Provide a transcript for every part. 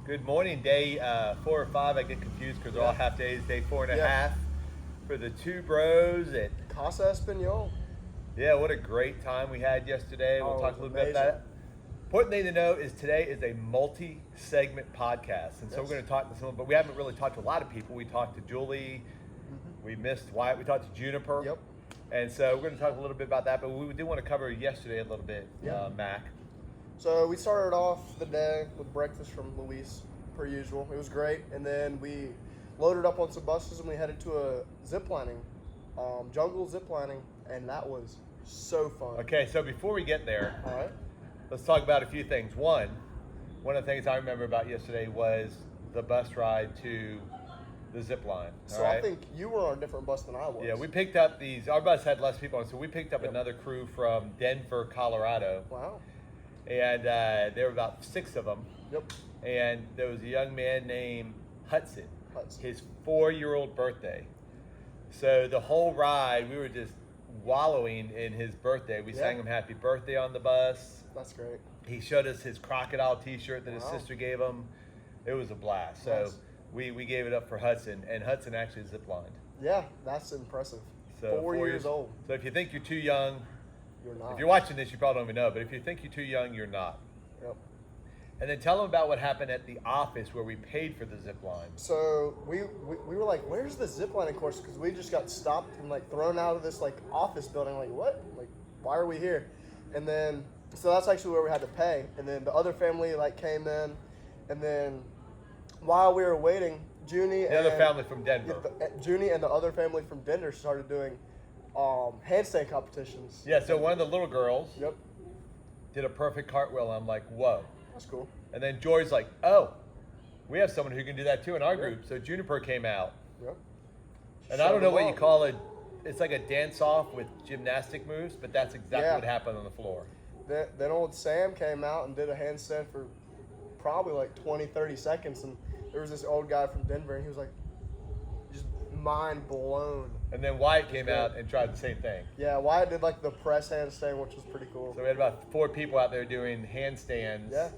Good morning, day 4 or 5. I get confused because they're all half days. Day four and a Yeah. half for the two bros. And Casa E. yeah, what a great time we had yesterday. We'll Oh, talk it a was little bit about amazing. that. Important thing to know is today is a multi-segment podcast, and so we're Yes. going to talk to someone, but we haven't really talked to a lot of people. We talked to Julie, we missed Wyatt, we talked to Juniper, Yep. and so we're going to talk a little bit about that. But we do want to cover yesterday a little bit, Yeah. Mac. So we started off the day with breakfast from Luis, per usual. It was great, and then we loaded up on some buses and we headed to a zip lining, jungle zip lining, and that was so fun. Okay, so before we get there, All right. let's talk about a few things. One of the things I remember about yesterday was the bus ride to the zip line. So I think you were on a different bus than I was. Yeah, we picked up our bus had less people on, so we picked up Yep. another crew from Denver, Colorado, Wow. and there were about 6 of them. Yep. And there was a young man named Hudson, Hudson. his 4-year-old birthday. So the whole ride, we were just wallowing in his birthday. We sang him happy birthday on the bus. That's great. He showed us his crocodile T-shirt that his Wow. sister gave him. It was a blast. So Nice. we gave it up for Hudson, and Hudson actually ziplined. Yeah, that's impressive. So 4 years old. So if you think you're too young, You're not. if you're watching this, you probably don't even know. But if you think you're too young, you're not. Yep. And then tell them about what happened at the office where we paid for the zip line. So we were like, where's the ziplining course? Because we just got stopped and like thrown out of this like office building. Like what? Like why are we here? And then so that's actually where we had to pay. And then the other family like came in, and then while we were waiting, Junie The other family from Denver. Junie and the other family from Denver started doing handstand competitions. Yeah, so one of the little girls Yep, did a perfect cartwheel. I'm like, whoa. that's cool. And then Joy's like, oh, we have someone who can do that too in our Yeah. group. So Juniper came out. Yep. And I don't know Showed what them you off. call it. It's like a dance off with gymnastic moves, but that's exactly Yeah. what happened on the floor. Then old Sam came out and did a handstand for probably like 20, 30 seconds. And there was this old guy from Denver, and he was like, just mind blown. And then Wyatt came good. out and tried the same thing. Yeah, Wyatt did like the press handstand, which was pretty cool. So we had about 4 people out there doing handstands. Yeah.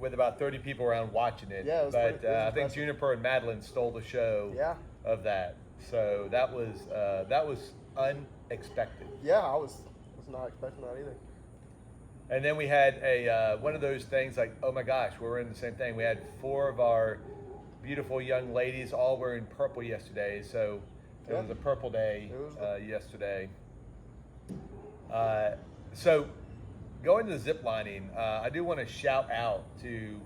With about 30 people around watching it. Yeah, it was but pretty- it was I think impressive. Juniper and Madeline stole the show Yeah. of that. So that was unexpected. Yeah, I was not expecting that either. And then we had a one of those things like, oh my gosh, we were in the same thing. We had 4 of our beautiful young ladies all wearing purple yesterday. So it Yeah. was a purple day It was yesterday. So going to zip lining, I do want to shout out to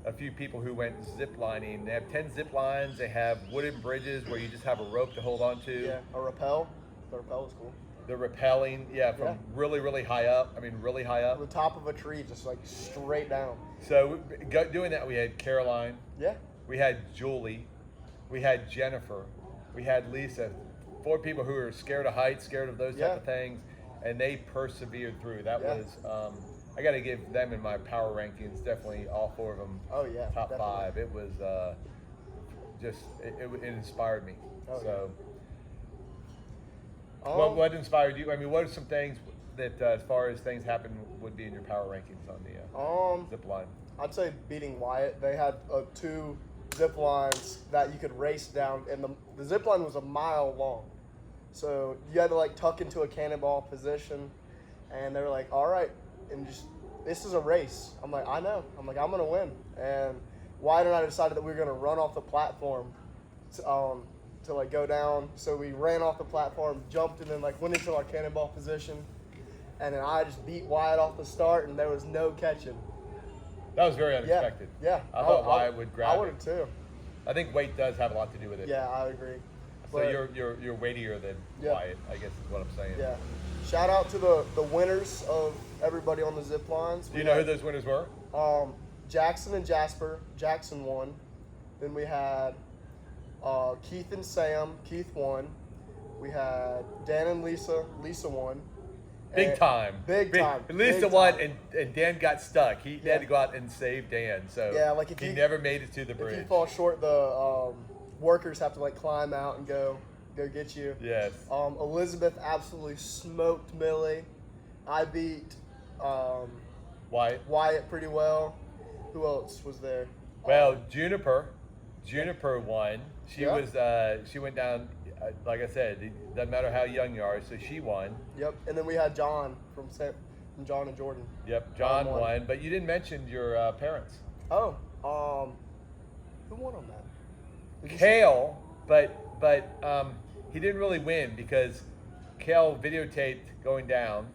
a few people who went zip lining. They have 10 zip lines. They have wooden bridges where you just have a rope to hold on to. Yeah, a rappel. The rappel was cool. The rappelling, from Yeah. really, really high up. I mean, really high up. The top of a tree, just like straight down. So doing that, we had Caroline, Yeah. we had Julie, we had Jennifer, we had Lisa. 4 people who were scared of heights, scared of those type Yeah. of things, and they persevered through. That Yeah. was, I got to give them in my power rankings, definitely all 4 of them, Oh yeah. top definitely. 5. It was it inspired me. Oh, So Um, what inspired you? I mean, what are some things that, as far as things happen, would be in your power rankings on the zip line? I'd say beating Wyatt. They had 2 zip lines that you could race down, and the zip line was a mile long. So you had to like tuck into a cannonball position, and they were like, all right, and just, this is a race. I'm like, I know. I'm like, I'm going to win. And Wyatt and I decided that we were going to run off the platform to like go down. So we ran off the platform, jumped, and then like went into our cannonball position. And then I just beat Wyatt off the start, and there was no catching. That was very unexpected. Yeah. I thought Wyatt would grab I it. would have too. I think weight does have a lot to do with it. Yeah, I agree. So But, you're weightier than Yeah. Wyatt, I guess is what I'm saying. yeah. Shout out to the winners of everybody on the zip lines. Do you know who those winners were? Jackson and Jasper. Jackson won. Then we had Keith and Sam. Keith won. We had Dan and Lisa. Lisa won. Big And- time. Big time. Lisa Big won, time. and Dan got stuck. He Yeah. had to go out and save Dan. So Yeah, like if he you- never made it to the If bridge. you fall short, the workers have to like climb out and go get you. Yes. Elizabeth absolutely smoked Millie. I beat Wyatt. Wyatt pretty well. Who else was there? Well, Juniper won. She Yeah. was she went down. Like I said, it doesn't matter how young you are, so she won. Yep. And then we had John from John and Jordan. Yep, John won. But you didn't mention your parents. Oh, who won on that? Did you Kale, but he didn't really win because Kale videotaped going down,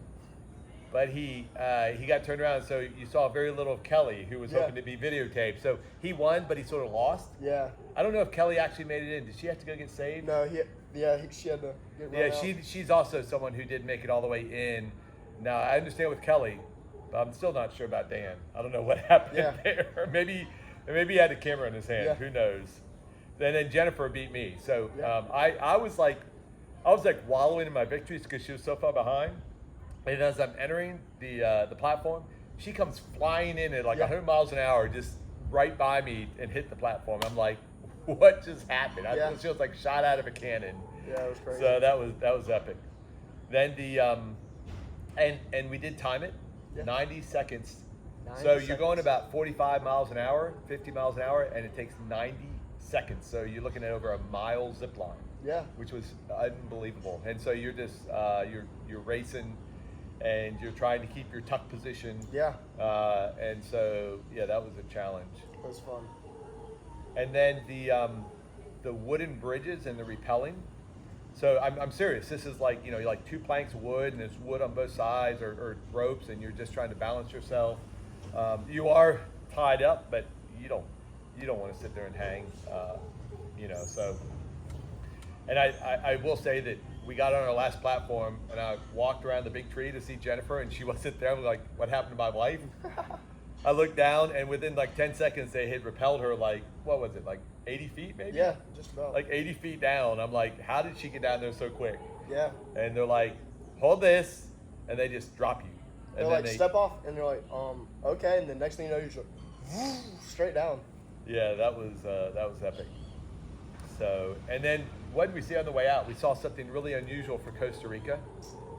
but he got turned around, so you saw very little of Kelly, who was Yeah. hoping to be videotaped. So he won, but he sort of lost. Yeah. I don't know if Kelly actually made it in. Did she have to go get saved? No, she had to get Yeah, run out. she's also someone who did make it all the way in. Now I understand with Kelly, but I'm still not sure about Dan. I don't know what happened Yeah. there. Maybe he had a camera in his hand. Yeah. Who knows? And then Jennifer beat me. So Yeah. I was like wallowing in my victories because she was so far behind. And as I'm entering the platform, she comes flying in at like Yeah. 100 miles an hour, just right by me and hit the platform. I'm like, what just happened? Yeah. She was like shot out of a cannon. Yeah, it was crazy. So that was epic. Then and we did time it, Yeah. 90 seconds. 90 So you're going seconds. about 45 miles an hour, 50 miles an hour, and it takes 90 seconds. So you're looking at over a mile zip line, Yeah. which was unbelievable. And so you're just you're racing, and you're trying to keep your tuck position. Yeah. And so yeah, that was a challenge. It was fun. And then the wooden bridges and the rappelling. So I'm serious. This is like, you know, like 2 planks of wood, and there's wood on both sides, or ropes, and you're just trying to balance yourself. You are tied up, but you don't want to sit there and hang. You know, so. And I will say that we got on our last platform, and I walked around the big tree to see Jennifer, and she wasn't there. I was like, what happened to my wife? I looked down, and within like 10 seconds, they had repelled her like, what was it, like 80 feet maybe? Yeah, just about. Like 80 feet down. I'm like, how did she get down there so quick? Yeah. And they're like, hold this, and they just drop you. They're And like, step off, and you're like, okay. And the next thing you know, you're just like, straight down. Yeah, that was epic. So, and then what did we see on the way out? We saw something really unusual for Costa Rica.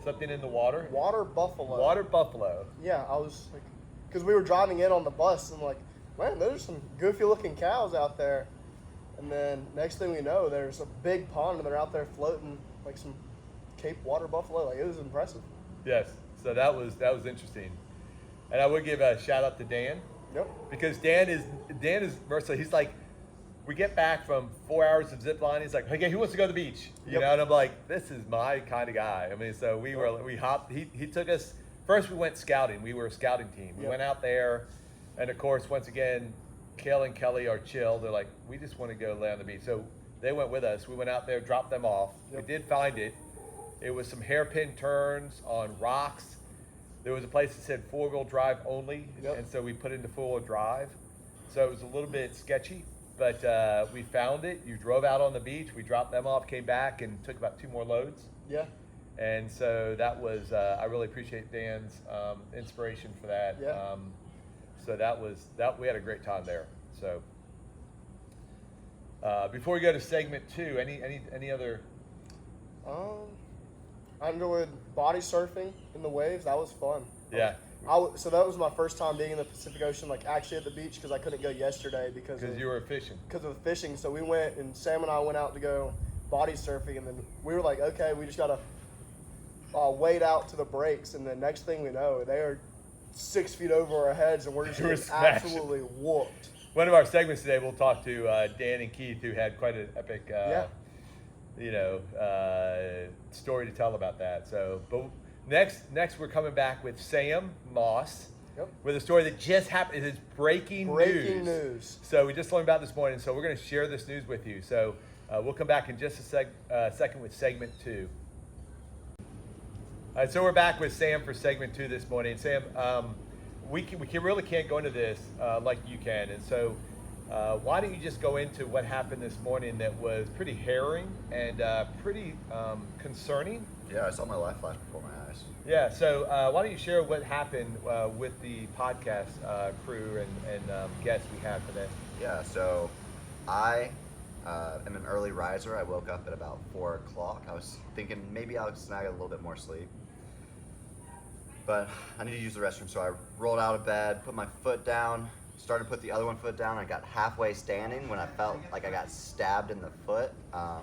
Something in the water. Water buffalo. Water buffalo. Yeah, I was like, because we were driving in on the bus, and like, man, there's some goofy looking cows out there. And then next thing we know, there's a big pond, and they're out there floating like some Cape water buffalo. Like, it was impressive. Yes. So that was interesting. And I would give a shout out to Dan. Yep. Because Dan is versatile. He's like, we get back from 4 hours of zip line. He's like, okay, who wants to go to the beach? You Yep. know, and I'm like, this is my kind of guy. I mean, so we hopped. He took us. First, we went scouting. We were a scouting team. We Yep. went out there, and of course, once again, Kale and Kelly are chill. They're like, we just want to go lay on the beach. So they went with us. We went out there, dropped them off. Yep. We did find it. It was some hairpin turns on rocks. There was a place that said 4-wheel drive only, Yep. and so we put into 4-wheel drive. So it was a little bit sketchy, but we found it. You drove out on the beach. We dropped them off, came back, and took about 2 more loads. Yeah. And so that was, I really appreciate Dan's inspiration for that. Yeah. So we had a great time there. So before we go to segment 2, any other? I enjoyed body surfing in the waves. That was fun. Yeah. So that was my first time being in the Pacific Ocean, like actually at the beach, because I couldn't go yesterday because You were fishing. of fishing. So we went, and Sam and I went out to go body surfing, and then we were like, okay, we just gotta wade out to the breaks, and the next thing we know, they are 6 feet over our heads, and we're just You were getting smashing. absolutely whooped. One of our segments today, we'll talk to Dan and Keith, who had quite an epic, Yeah. story to tell about that. So, but next we're coming back with Sam Moss. Yep. With a story that just happened. It is breaking news. So we just learned about this morning. So we're going to share this news with you. So we'll come back in just a second with segment 2. All right, so we're back with Sam for segment 2 this morning. Sam, we really can't go into this like you can, and so why don't you just go into what happened this morning that was pretty harrowing and pretty concerning? Yeah, I saw my life flash before my eyes. Yeah, so why don't you share what happened with the podcast crew and guests we had today? Yeah, so I am an early riser. I woke up at about 4 o'clock. I was thinking maybe I'll snag a little bit more sleep. But I need to use the restroom, so I rolled out of bed, put my foot down, started to put the other one foot down. I got halfway standing when I felt like I got stabbed in the foot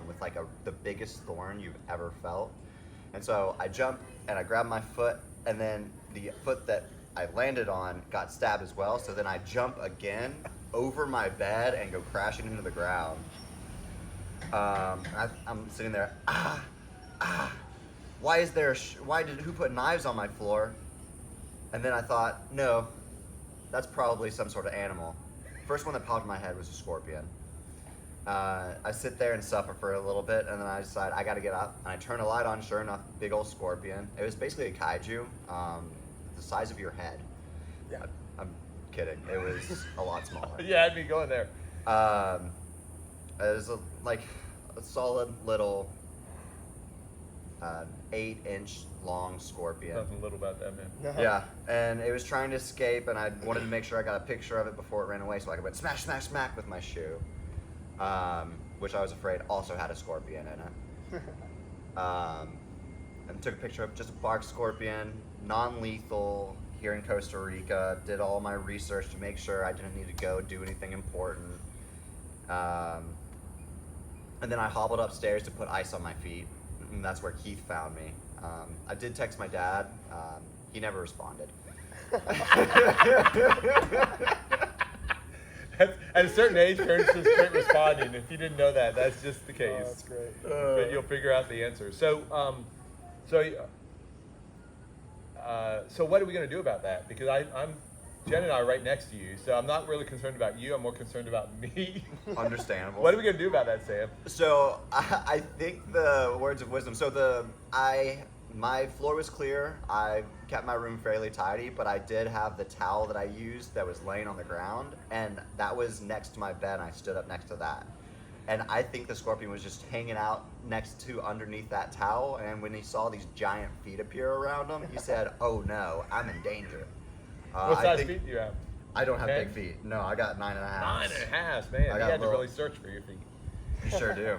with like the biggest thorn you've ever felt. And so I jumped and I grabbed my foot, and then the foot that I landed on got stabbed as well. So then I jump again over my bed and go crashing into the ground. I'm sitting there, who put knives on my floor? And then I thought, no, that's probably some sort of animal. First one that popped in my head was a scorpion. I sit there and suffer for a little bit, and then I decide I gotta get up, and I turn a light on, sure enough, big old scorpion. It was basically a kaiju, the size of your head. Yeah. I'm kidding, it was a lot smaller. Yeah, I'd be going there. It was like a solid little 8-inch long scorpion. Nothing little about that, man. Yeah, and it was trying to escape, and I wanted to make sure I got a picture of it before it ran away, so I went smash, smash, smack with my shoe, which I was afraid also had a scorpion in it. And took a picture of just a bark scorpion, non-lethal, here in Costa Rica. Did all my research to make sure I didn't need to go do anything important. And then I hobbled upstairs to put ice on my feet, and that's where Keith found me. I did text my dad. He never responded. At a certain age, parents just quit responding. If you didn't know that, that's just the case. Oh, that's great. But you'll figure out the answer. So what are we going to do about that? Because Jen and I are right next to you, so I'm not really concerned about you. I'm more concerned about me. Understandable. What are we going to do about that, Sam? So I think the words of wisdom. So my floor was clear. I kept my room fairly tidy, but I did have the towel that I used that was laying on the ground, and that was next to my bed, and I stood up next to that. And I think the scorpion was just hanging out underneath that towel, and when he saw these giant feet appear around him, he said, "Oh no, I'm in danger." What size feet do you have? I don't have 10? big feet. No, I got 9.5. 9.5, man. You had to really search for your feet. You sure do.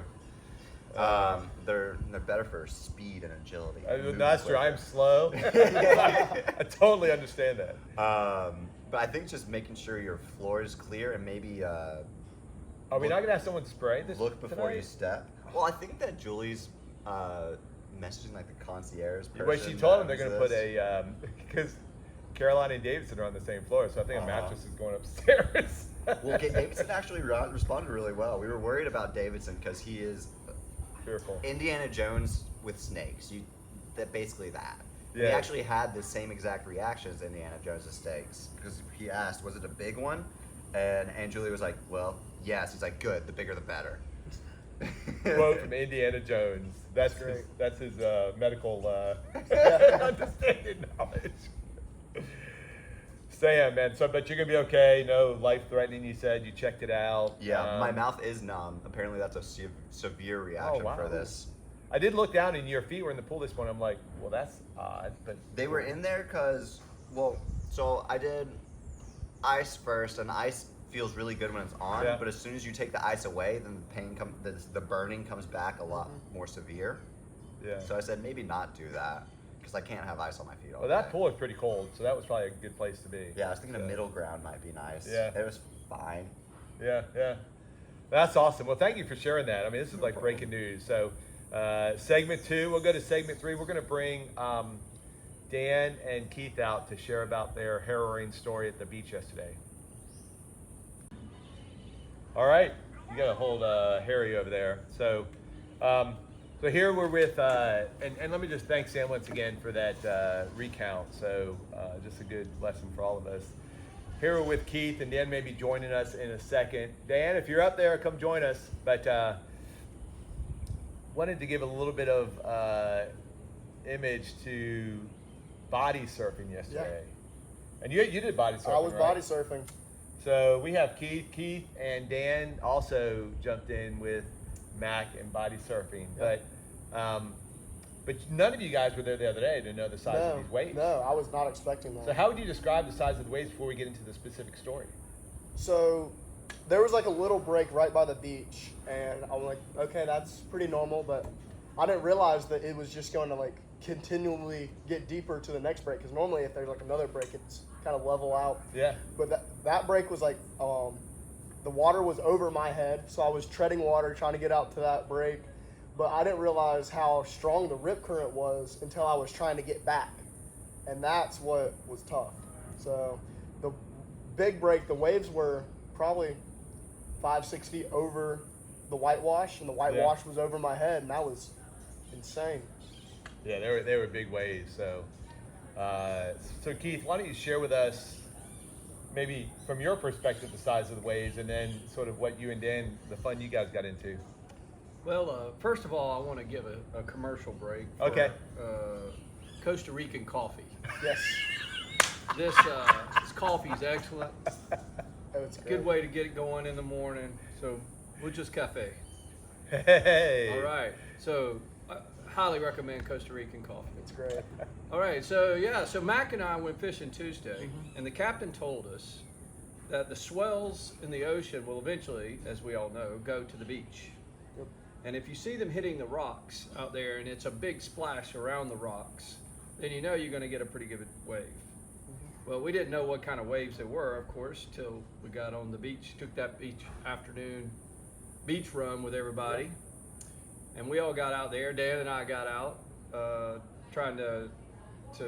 They're better for speed and agility. That's true. I'm slow. I totally understand that. But I think just making sure your floor is clear, and maybe Are we not gonna have someone spray this? look before tonight? you step. Well, I think that Julie's messaging like the concierge person. Well, she told them they're that gonna put a because Caroline and Davidson are on the same floor, so I think a mattress is going upstairs. Well, Davidson actually responded really well. We were worried about Davidson because he is Fearful. Indiana Jones with snakes. Basically that. Yeah. He actually had the same exact reaction as Indiana Jones' snakes, because he asked, "Was it a big one?" And Julie was like, "Well, yes." He's like, "Good. The bigger, the better." Quote from Indiana Jones. That's great. That's his medical understanding knowledge. Sam, man. So, but you're gonna be okay. No life-threatening. You said you checked it out. Yeah, my mouth is numb. Apparently, that's a severe reaction wow. for this. I did look down, and your feet were in the pool this morning. I'm like, well, that's odd. But They were in there because, so I did ice first, and ice feels really good when it's on. Yeah. But as soon as you take the ice away, then the burning comes back a lot more severe. Yeah. So I said maybe not do that, because I can't have ice on my feet all Well, day. that pool is pretty cold, so that was probably a good place to be. Yeah, I was thinking So, a middle ground might be nice. Yeah. It was fine. Yeah, yeah. That's awesome. Well, thank you for sharing that. I mean, this is like breaking news. So, segment 2, we'll go to segment 3. We're going to bring Dan and Keith out to share about their harrowing story at the beach yesterday. All right. You got to hold Harry over there. So, so here we're with, and let me just thank Sam once again for that recount. So just a good lesson for all of us. Here we're with Keith, and Dan may be joining us in a second. Dan, if you're up there, come join us. But wanted to give a little bit of image to body surfing yesterday. Yeah. And you did body surfing, I was right? body surfing. So we have Keith and Dan also jumped in with Mac and body surfing. Yep. But none of you guys were there the other day to know the size of these waves. No, I was not expecting that. So how would you describe the size of the waves before we get into the specific story? So there was like a little break right by the beach, and I'm like, okay, that's pretty normal, but I didn't realize that it was just going to like continually get deeper to the next break, because normally if there's like another break, it's kind of level out. Yeah. But that break was like the water was over my head, so I was treading water trying to get out to that break, but I didn't realize how strong the rip current was until I was trying to get back, and that's what was tough. So the big break, the waves were probably 5-6 feet over the whitewash, and the whitewash was over my head, and that was insane. Yeah, they were big waves. So, so Keith, why don't you share with us, maybe from your perspective, the size of the waves, and then sort of what you and Dan, the fun you guys got into. Well, first of all, I want to give a commercial break for Okay. Costa Rican coffee. Yes. This coffee is excellent. Oh, it's Good way to get it going in the morning. So, Muchos Cafe. Hey. All right. So, I highly recommend Costa Rican coffee. It's great. All right. So Mac and I went fishing Tuesday, and the captain told us that the swells in the ocean will eventually, as we all know, go to the beach. Yep. And if you see them hitting the rocks out there, and it's a big splash around the rocks, then you know you're going to get a pretty good wave. Well, we didn't know what kind of waves they were, of course, till we got on the beach, took that afternoon beach run with everybody. And we all got out there. Dan and I got out trying to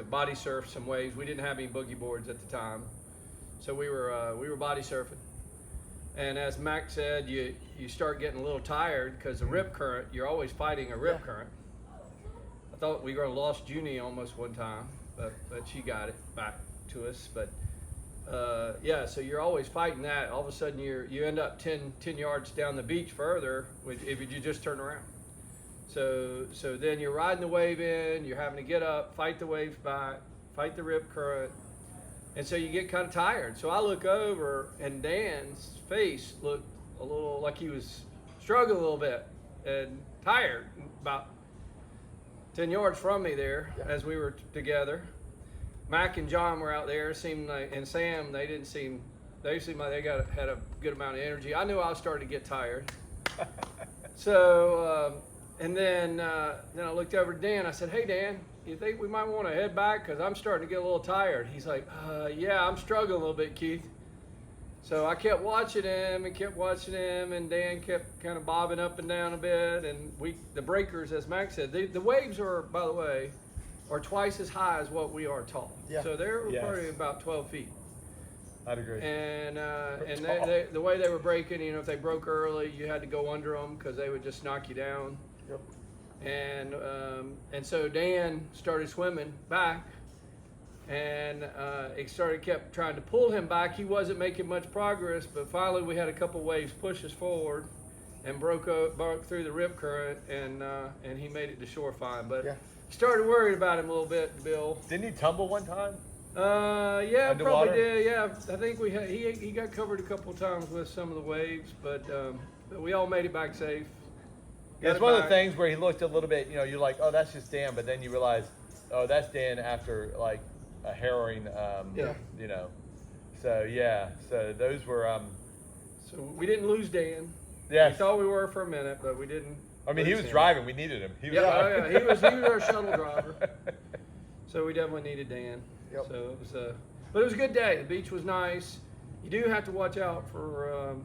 body surf some waves. We didn't have any boogie boards at the time, so we were body surfing. And as Mac said, you start getting a little tired because the rip current. You're always fighting a rip current. I thought we were gonna lost Junie almost one time, but she got it back to us. But so you're always fighting that. All of a sudden you end up 10 yards down the beach further if you just turn around. So then you're riding the wave in, you're having to get up, fight the waves back, fight the rip current, and so you get kind of tired. So I look over, and Dan's face looked a little like he was struggling a little bit and tired, about 10 yards from me there as we were together. Mac and John were out there, seemed like, and Sam, they seemed like they had a good amount of energy. I knew I was starting to get tired. So, and then I looked over to Dan. I said, "Hey, Dan, you think we might want to head back? Because I'm starting to get a little tired." He's like, "Yeah, I'm struggling a little bit, Keith." So I kept watching him, and Dan kept kind of bobbing up and down a bit. And the breakers, as Mac said, the waves are, by the way, are twice as high as what we are tall. Yeah. So they're probably about 12 feet. I'd agree. And they, the way they were breaking, if they broke early, you had to go under them because they would just knock you down. Yep. And so Dan started swimming back, and kept trying to pull him back. He wasn't making much progress, but finally we had a couple waves push us forward, and broke through the rip current, and he made it to shore fine. But started worried about him a little bit, Bill. Didn't he tumble one time? Yeah, Underwater? probably did. Yeah, I think he got covered a couple of times with some of the waves, but we all made it back safe. Yeah, it's one of the things where he looked a little bit, you're like, oh, that's just Dan, but then you realize, oh, that's Dan after like a harrowing, So those were. So we didn't lose Dan. Yeah. We thought we were for a minute, but we didn't. I mean, he was driving. We needed him. He was He was our shuttle driver. So we definitely needed Dan. Yep. So it was but it was a good day. The beach was nice. You do have to watch out for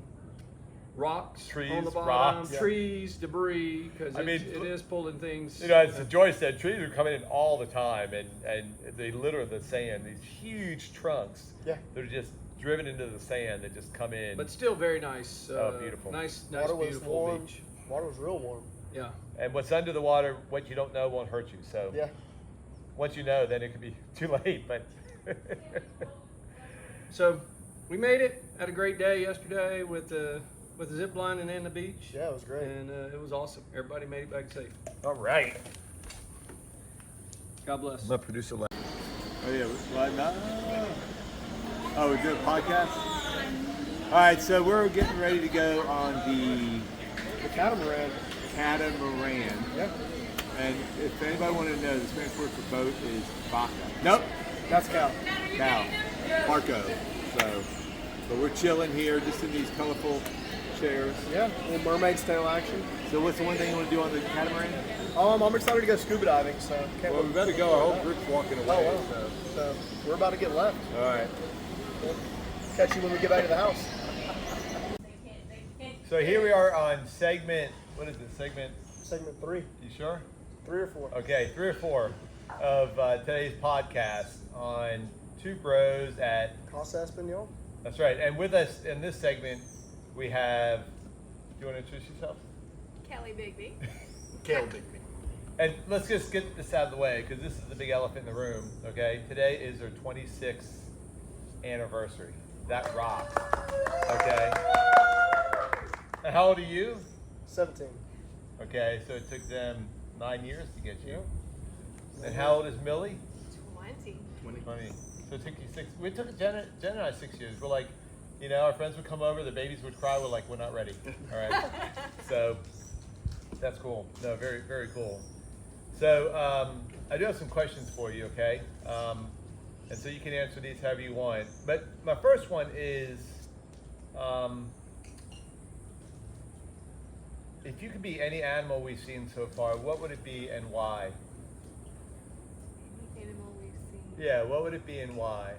rocks Trees, on the bottom, rocks. trees, debris, because it is pulling things. As Joy said, trees are coming in all the time, and they litter the sand. These huge trunks. Yeah. They're just driven into the sand that just come in. But still very nice. Beautiful. Nice, Water was beautiful warm. beach. Water was real warm. Yeah. And what's under the water, what you don't know won't hurt you. So once you know, then it could be too late. But so we made it. Had a great day yesterday with the zip lining and the beach. Yeah, it was great. And it was awesome. Everybody made it back safe. all right. God bless. My producer left. Oh yeah, what? No. Oh, we're doing a podcast. All right, so we're getting ready to go on the catamaran. Yeah. And if anybody wanted to know, the Spanish word for boat is vaca. Nope. That's cow. Cow. Barco. So, but we're chilling here, just in these colorful chairs. Yeah, a little mermaid style action. So, what's the one thing you want to do on the catamaran? I'm excited to go scuba diving, so can't Well, wait. we better go. Our whole group's walking away. Oh, wow. So we're about to get left. All right. catch you when we get back to the house. So here we are on segment, what is it, segment? Segment 3. You sure? 3 or 4. Okay, 3 or 4 of today's podcast on two bros at, Casa E. that's right. And with us in this segment, we have, do you want to introduce yourself? Kelly Bigby. Kale Bigby. And let's just get this out of the way because this is the big elephant in the room, okay? Today is their 26th anniversary. That rocks, okay? And how old are you? 17. Okay, so it took them 9 years to get you. And how old is Millie? 20. 20. So it took you 6. We took Jen and I 6 years. We're like, you know, our friends would come over, the babies would cry. We're like, we're not ready. All right. So that's cool. No, very, very cool. So I do have some questions for you, okay? And so you can answer these however you want. But my first one is, if you could be any animal we've seen so far, what would it be and why? Any animal we've seen. Yeah, what would it be and why?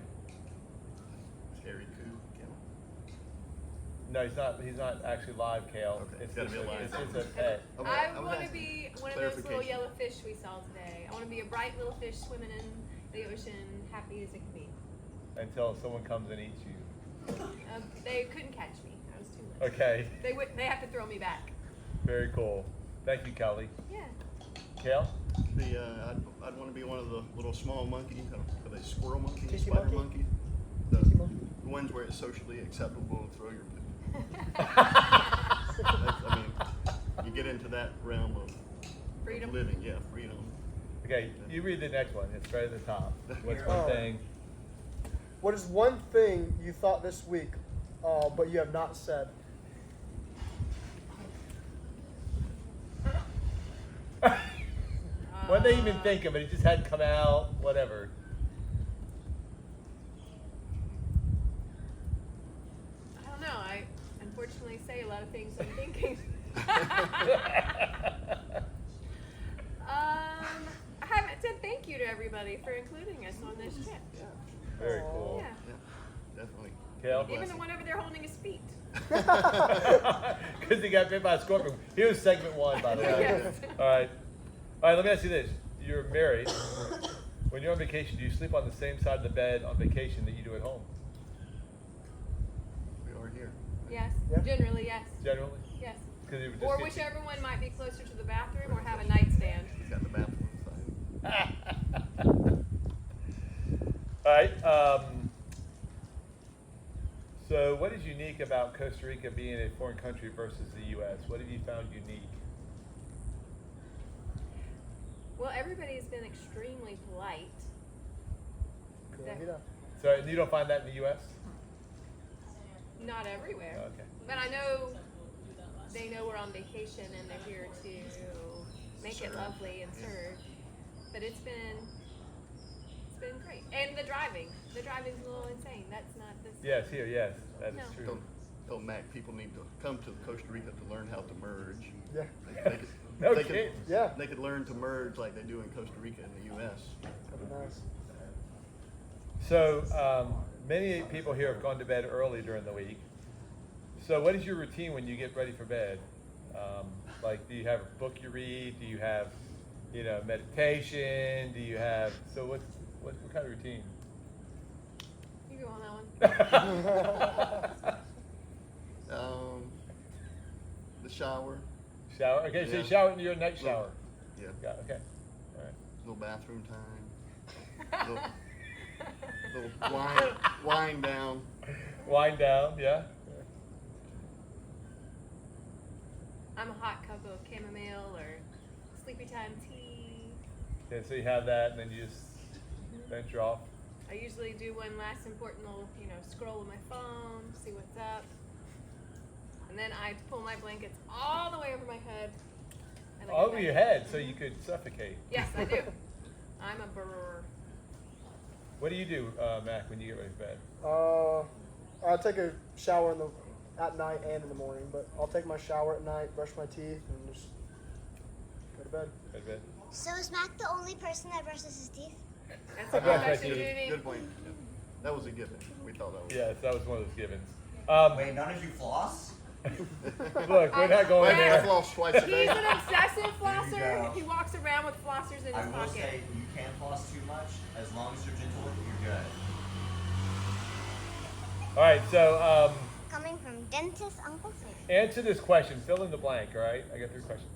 Scary Coo. No, he's not actually live, Kale. Okay, It's gotta be just alive. It's a pet. I want to be one of those little Clarification. yellow fish we saw today. I want to be a bright little fish swimming in the ocean, happy as it can be. Until someone comes and eats you. They couldn't catch me. I was too little. Okay, They have to throw me back. very cool. Thank you, Kelly. Yeah. Kale? I'd want to be one of the little small monkeys, are they squirrel monkeys, Tiki spider monkey? monkeys? Tiki monkey? The ones where it's socially acceptable to throw your poop. You get into that realm of Freedom. living, yeah, freedom. Okay, you read the next one. It's right at the top. What's Oh. one thing? What is one thing you thought this week, but you have not said? What they even think of it? It just hadn't come out. Whatever. I don't know. I unfortunately say a lot of things I'm thinking. I haven't said thank you to everybody for including us on this trip. Very cool. Yeah. Yeah, definitely. Kale? Even the one over there holding his feet. Because he got bit by a scorpion. Here's segment 1, by the way. Yes. All right. All right, let me ask you this. You're married. When you're on vacation, do you sleep on the same side of the bed on vacation that you do at home? We are here. Yes. Yeah. Generally, yes. Generally? Yes. 'Cause it would just Or get whichever one might be closer to the bathroom or have a nightstand. We've got the bathroom side. All right. So what is unique about Costa Rica being a foreign country versus the U.S.? What have you found unique? Well, everybody's been extremely polite. Yeah. So you don't find that in the U.S.? Not everywhere. Oh, okay. But I know they know we're on vacation and they're here to make it lovely and serve. But it's been great. And the driving's a little insane. That's not this. Yes, here, yes. That is No. true. Tell Mac people need to come to Costa Rica to learn how to merge. Yeah. No they kidding. Yeah. They could learn to merge like they do in Costa Rica and the U.S. That'd be nice. So many people here have gone to bed early during the week. So what is your routine when you get ready for bed? Like, do you have a book you read? Do you have, meditation? Do you have, so what kind of routine? You go on that one. The shower, Shower? Okay, so you Yeah. shower in your night shower. yeah, Yeah, okay. All right. little bathroom time, little wind down. Wind down, yeah? I'm a hot cup of chamomile or sleepy time tea. Yeah, so you have that and then you just venture off. I usually do one last important little, scroll with my phone, see what's up. And then I pull my blankets all the way over my head. and I go Over back your to head bed. so you could suffocate. Yes, I do. I'm a brr. What do you do, Mac, when you get ready for bed? I take a shower at night and in the morning, but I'll take my shower at night, brush my teeth, and just go to bed. Go to bed? So is Mac the only person that brushes his teeth? That's I a brush my confession teeth. duty. Good point. That was a given. We thought that was. Yes, that was one of those givens. Wait, none of you floss? Look, we're not going I there. floss twice a He's day. an obsessive There you flosser. go. He walks around with flossers in I his will pocket. say you can't floss too much. As long as you're gentle with it, you're good. All right, so Coming from dentist Uncle Sam. answer this question. Fill in the blank. All right, I got 3 questions.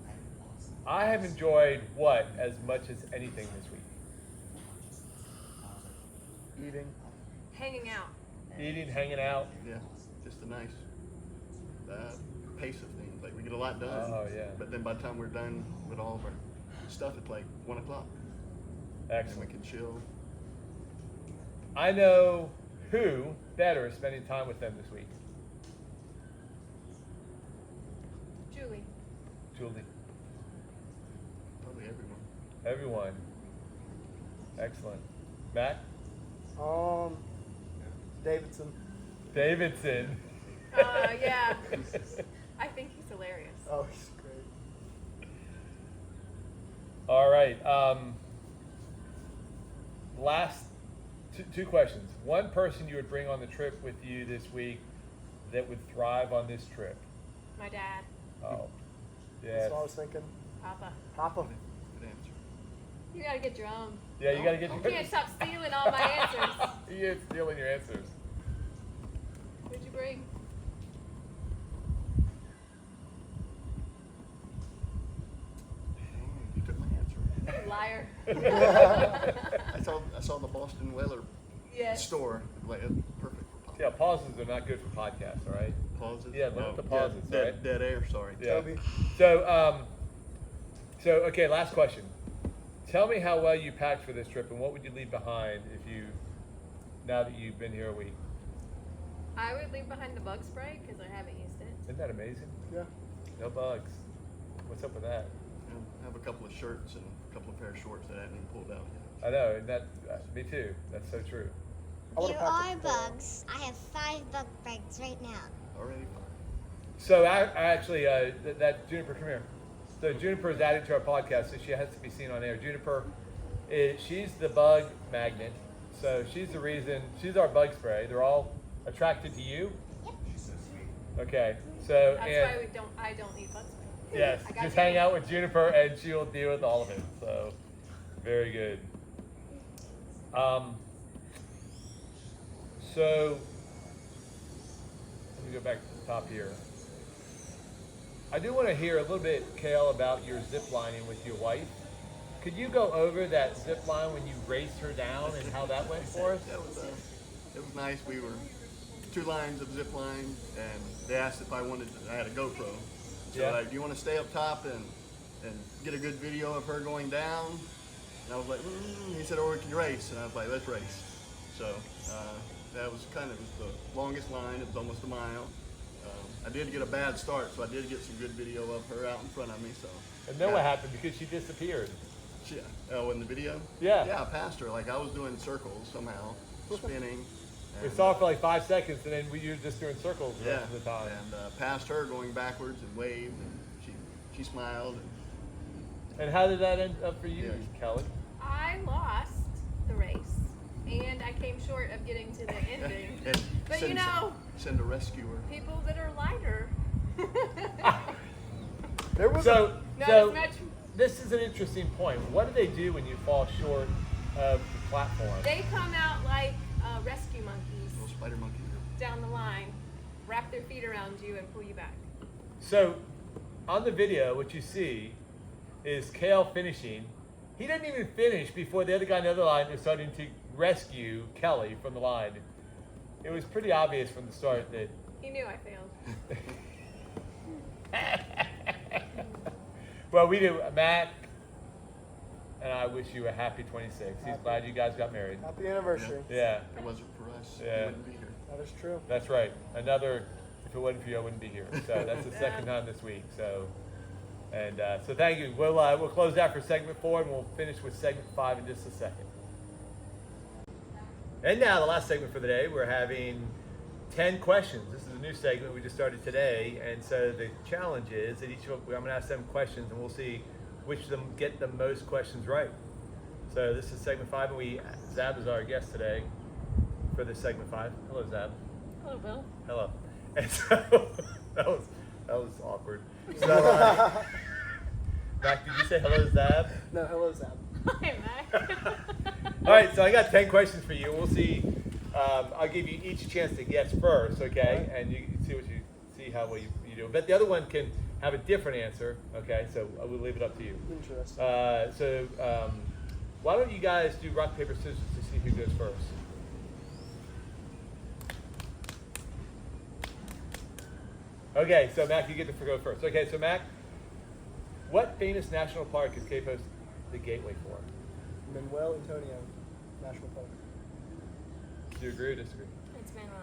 I have enjoyed what as much as anything this week? Eating. Hanging out. Eating, hanging out. Yeah, just a nice pace of things. Like we get a lot done. Oh, yeah. But then by the time we're done with all of our stuff, it's like 1 o'clock. And we Excellent. can chill. I know who better is spending time with them this week. Julie. Julie. Probably everyone. Everyone. Excellent. Matt? Davidson. Davidson. Yeah. I think he's hilarious. Oh, he's great. All right. Last two questions. One person you would bring on the trip with you this week that would thrive on this trip. My dad. Oh, That's yes. what I was thinking. Papa. Papa. Good answer. You gotta get your own. Yeah, you gotta get. You can't stop stealing all my answers. He is stealing your answers. What'd you bring? You took my answer. Liar. I saw the Boston Weller Yes. store. Like, it's perfect for pop. Yeah, pauses are not good for podcasts. All right. Pauses. Yeah, limit the pauses, Dead, right? dead air. Sorry. Yeah. Toby. So okay, last question. Tell me how well you packed for this trip, and what would you leave behind now that you've been here a week? I would leave behind the bug spray because I haven't used it. Isn't that amazing? Yeah. No bugs. What's up with that? And I have a couple of shirts and a couple of pair of shorts that I haven't even pulled out yet. I know, and that me too. That's so true. I would've There packed are a pair. bugs. I have 5 bug bites right now. Already fine. So I actually, that Juniper, come here. So Juniper is added to our podcast, so she has to be seen on air. Juniper, she's the bug magnet. So she's the reason. She's our bug spray. They're all attracted to you. She's so sweet. Okay. So That's and why I don't need bug spray. yes, I got just you. hang out with Juniper, and she'll deal with all of it. So very good. So let me go back to the top here. I do want to hear a little bit, Kale, about your zip lining with your wife. Could you go over that zip line when you raced her down and how that went for us? It was nice. We were 2 lines of zip line, and they asked if I had a GoPro. So Yeah. like, do you want to stay up top and get a good video of her going down? And I was like, he said, or we can race. And I was like, let's race. So that was the longest line. It was almost a mile. I did get a bad start, so I did get some good video of her out in front of me. So. And then what happened? Because she disappeared. In the video? Yeah. Yeah, I passed her. Like I was doing circles somehow, spinning. We and- saw it for like 5 seconds, and then you were just doing circles the rest of the time. and passed her going backwards and waved, and she smiled. And how did that end up for you, Yeah. Kelly? I lost the race, and I came short of getting to the ending. And But you know, send a rescuer. people that are lighter. There was So, Not so as much. this is an interesting point. What do they do when you fall short of the platform? They come out like rescue monkeys Little spider monkey. down the line, wrap their feet around you, and pull you back. So, on the video, what you see is Kale finishing. He didn't even finish before the other guy on the other line is starting to rescue Kelly from the line. It was pretty obvious from the start that. He knew I failed. Well, we do. Matt and I wish you a happy 26. He's Happy. glad you guys got married. happy anniversary. Yeah, If it wasn't for us, Yeah. you wouldn't be here. That is true. that's right. If it wasn't for you, I wouldn't be here. So that's the second time this week. So, and so thank you. We'll close out for segment 4, and we'll finish with segment 5 in just a second. And now the last segment for the day, we're having 10 questions. This is a new segment we just started today, and so the challenge is that I'm going to ask 7 questions, and we'll see which of them get the most questions right. So this is segment 5, and Zab is our guest today. for this segment 5. Hello, Zab. Hello, Bill. Hello. And so that was awkward. So, Mac, did you say hello, Zab? No, hello, Zab. Hi, Mac. All right, so I got 10 questions for you. We'll see. I'll give you each a chance to guess first, okay? And you can see how well you do. But the other one can have a different answer, okay? So I will leave it up to you. Interesting. Why don't you guys do rock, paper, scissors to see who goes first? Okay, so Mac, you get to go first. Okay, so Mac, what famous national park is Cape Coast the gateway for? Manuel Antonio National Park. Mm-hmm. Do you agree or disagree? It's Manuel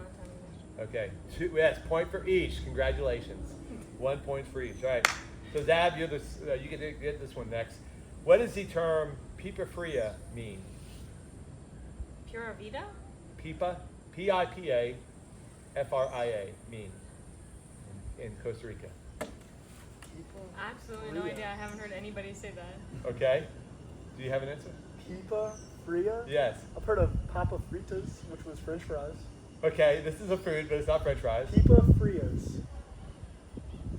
Antonio. Okay, yes, point for each. Congratulations. 1 point for each. All right. So Zab, you get this one next. What does the term pipa fria mean? Pura Vida? Pipa, P-I-P-A, F-R-I-A mean in Costa Rica. Absolutely no idea. I haven't heard anybody say that. Okay. Do you have an answer? Pipa Fria? Yes. I've heard of Papa Fritas, which was French fries. Okay, this is a food, but it's not French fries. Pipa Frias.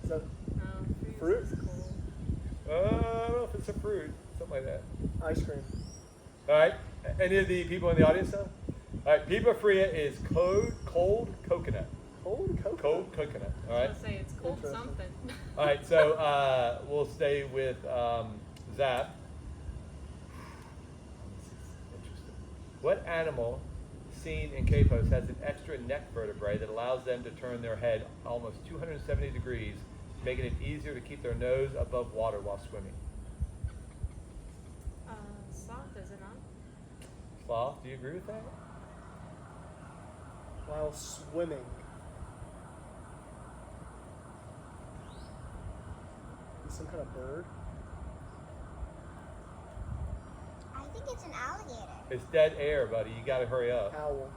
Is that Oh, Fruit? is cool. I don't know if it's a fruit, something like that. ice cream? All right. Any of the people in the audience know? All right. Pipa fria is cold coconut. Cold coconut. Cold coconut. All I right. was gonna say it's cold Interesting. something. All right. So we'll stay with Zap. This is interesting. What animal seen in Capos has an extra neck vertebrae that allows them to turn their head almost 270 degrees, making it easier to keep their nose above water while swimming? Sloth, is it not? Sloth, do you agree with that? While swimming. Some kind of bird? I think it's an alligator. It's dead air, buddy. You got to hurry up. Owl.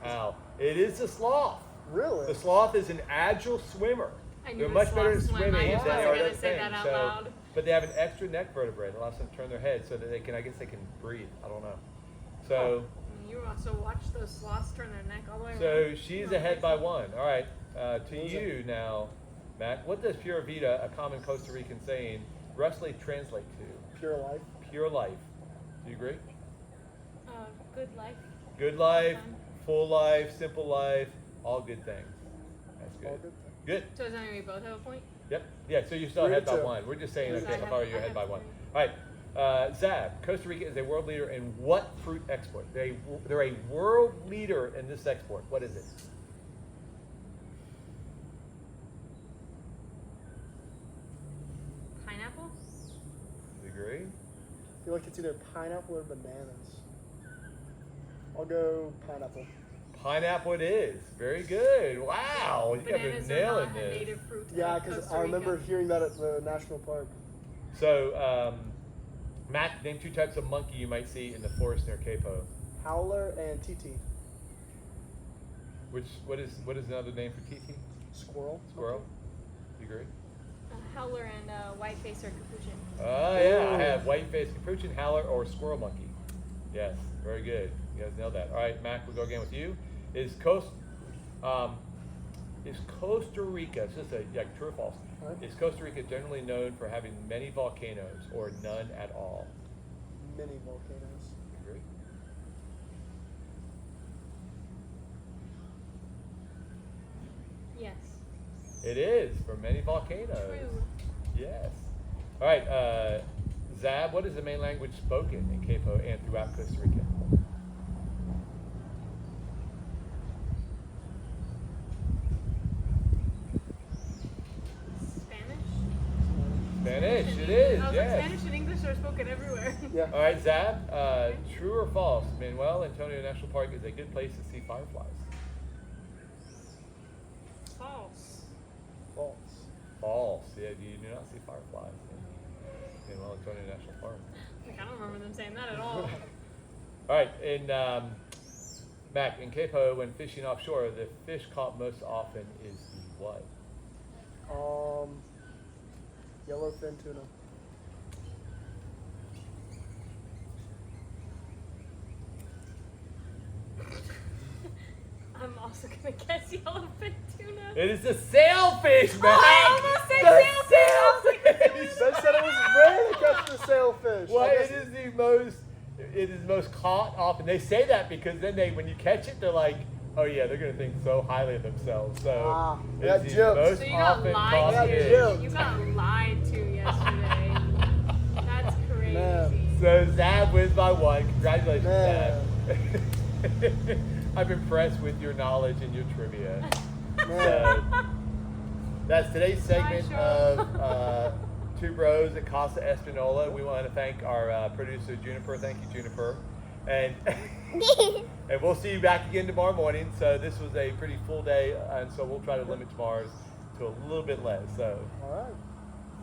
Ow. It is a sloth. Really? The sloth is an agile swimmer. I knew They're the much better at sloths swim. swimming I than just they wasn't are gonna at say thing. that out So, loud. but they have an extra neck vertebrae that allows them to turn their head so that they can, I guess they can breathe. I don't know. So, You also watch those sloths turn their neck all the way so around. she's Oh, ahead by amazing. 1. All right. To you now, Matt. What does Pura Vida, a common Costa Rican saying, roughly translate to? Pure life. Pure life. Do you agree? Good life. Good life, Fun. full life, simple life, all good things. That's good. All good. Good. So does that mean we both have a point? Yep. Yeah, so you're still 3 ahead to by 2. 1. We're just saying, Yes, okay, I how have- far are you I ahead have by 1? 3. All right. Zab, Costa Rica is a world leader in what fruit export? They're a world leader in this export. What is it? Pineapple? Do you agree? I feel like it's either pineapple or bananas. I'll go pineapple. Pineapple it is. Very good. Wow. You guys Bananas are are nailing not a this. native fruit Yeah, of because Costa I remember Rica. hearing that at the national park. So, Matt, name 2 types of monkey you might see in the forest near Capo. Howler and TT. What is another name for TT? Squirrel. Squirrel? You agree? Howler and whiteface or capuchin. Oh yeah, I have white-faced capuchin, howler, or squirrel monkey. Yes, very good. You guys nailed that. All right, Mac, we'll go again with you. Is Costa Rica, it's just true or false, Right. is Costa Rica generally known for having many volcanoes or none at all? Mini volcanoes. You agree? Yes. It is, for many volcanoes. True. Yes. All right, Zab, what is the main language spoken in Capo and throughout Costa Rica? Spanish? Spanish, it is, I was like, yes. Spanish and English are spoken everywhere. Yeah. All right, Zab, true or false? Manuel Antonio National Park is a good place to see fireflies. False. False. False. Yeah, you do not see fireflies in Manuel Antonio National Park. Like, I don't remember them saying that at all. All right, in Mac, in Capo, when fishing offshore, the fish caught most often is the what? Yellowfin tuna. I'm also gonna guess yellowfin tuna. It is the sailfish, man. I almost said The sailfish. They said it was rare to catch the sailfish. Well, I guess- it is the most caught often. They say that because then when you catch it, they're like, oh yeah, they're gonna think so highly of themselves. So that it's the jokes. most So you got often Yeah, caught lied fish. jokes. to. You got lied to yesterday. That's crazy. Man. So Zab wins by 1. Congratulations, Man. Zab. I'm impressed with your knowledge and your trivia. Man. So that's today's segment Sean. of Two Bros at Casa Espanola. We want to thank our producer Juniper. Thank you, Juniper. And and we'll see you back again tomorrow morning. So this was a pretty full day, and so we'll try to limit tomorrow's to a little bit less. So All right.